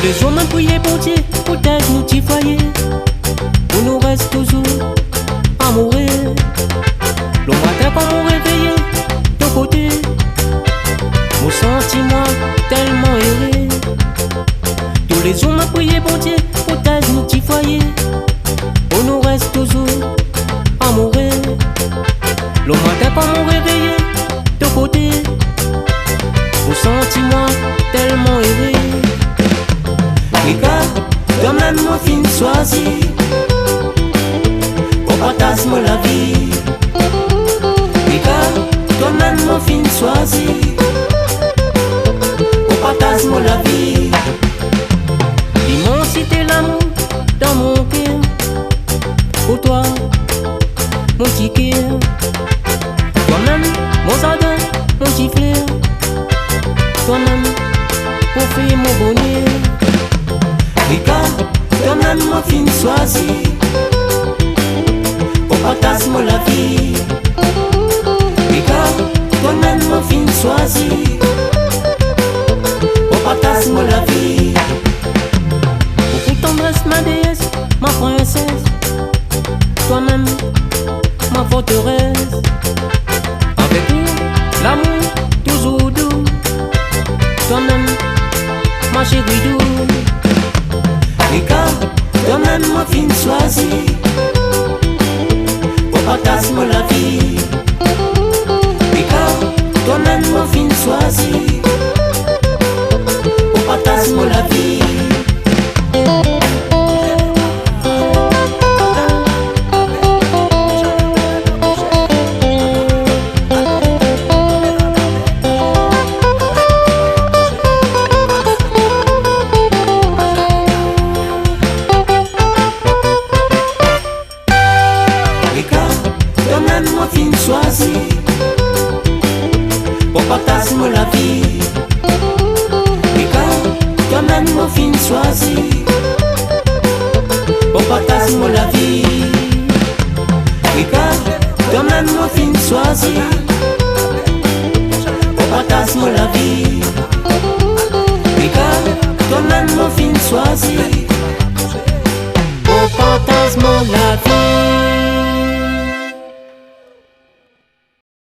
Tous les jours, m'a prié pour Dieu, pour t'aider nous petit foyer. Pour nous reste toujours à mourir. Le matin quand on réveillé, de côté, mon sentiment tellement erré. Tous les jours, m'a prié pour Dieu, pour t'aider nous petit foyer. Pour nous reste toujours à mourir. Le matin quand on réveillé, de côté, mon sentiment tellement erré. Regarde, toi-même mon fin choisi pour partager la vie. Regarde, toi-même mon fin choisi pour partager la vie. L'immensité l'amour dans mon cœur. Pour toi, mon petit cœur. Toi-même, mon jardin, mon petit fleur. Toi-même, pour faire mon bonheur. Regarde, toi-même mon fin choisi pour partager la vie. Regarde, toi-même mon fin choisi pour partager la vie. Beaucoup tendresse ma déesse, ma princesse. Toi-même ma forteresse. Avec nous, l'amour toujours doux. Toi-même ma chérie doux. Regarde, toi-même mon fin choisi pour partager la vie. Regarde, toi-même mon fin choisi pour partager la vie. Toi-même mon fin choisi pour partager la vie. Regarde, toi-même mon fin choisi pour partager la vie. Regarde, toi-même mon fin choisi